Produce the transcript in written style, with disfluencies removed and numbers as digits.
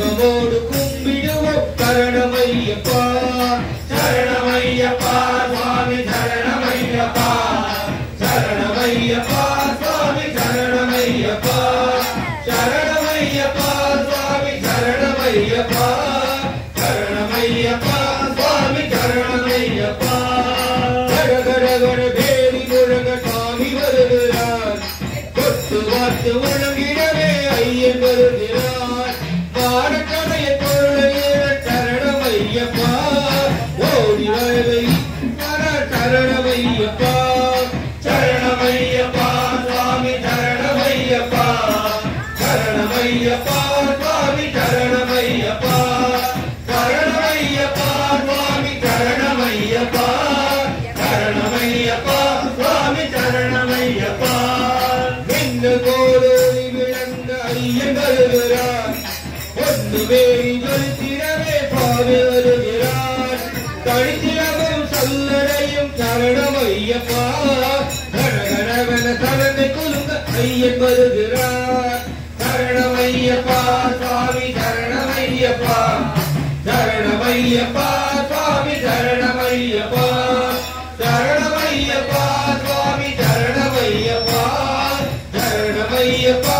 குடும்பமோடு கும்பிடுவோம் சரணமையப்பா சரணமையப்பா சுவாமி சரணமையப்பா சரணமையப்பா சுவாமி சரணமையப்பா சரணமையப்பா சுவாமி சரணமையப்பா சரணமையப்பா சுவாமி சரணமையப்பா கரகரகர பேரி முழங்க சாமி வருகிறார் கொத்து வாத்து உணங்கிடவே ஐயன் வருகிறார் பாடக்கடைய பொருளைய சரணமையப்பா ஓடி வரவை சரணமையப்பா சரணமையப்பா சுவாமி சரணமையப்பா சரணமையப்பா சுவாமி சரணமையப்பா சரணமையப்பா சுவாமி சரணமையப்பா சரணமையப்பா சுவாமி சரணமையப்பா மின்னு கோலோடி விளங்க ஐயன் வருகிறார் ஒன்று வேறி ஜொலித்திடவே சுவாமி வருகிறார் தனித்திரமும் சல்லடையும் சரணமையப்பா கணகணவன சரணை குலுங்க ஐயன் வருகிறார் சரணமையப்பா சுவாமி சரணமையப்பா சரணமையப்பா சுவாமி சரணமையப்பா சரணமையப்பா சுவாமி சரணமையப்பா சரணமையப்பா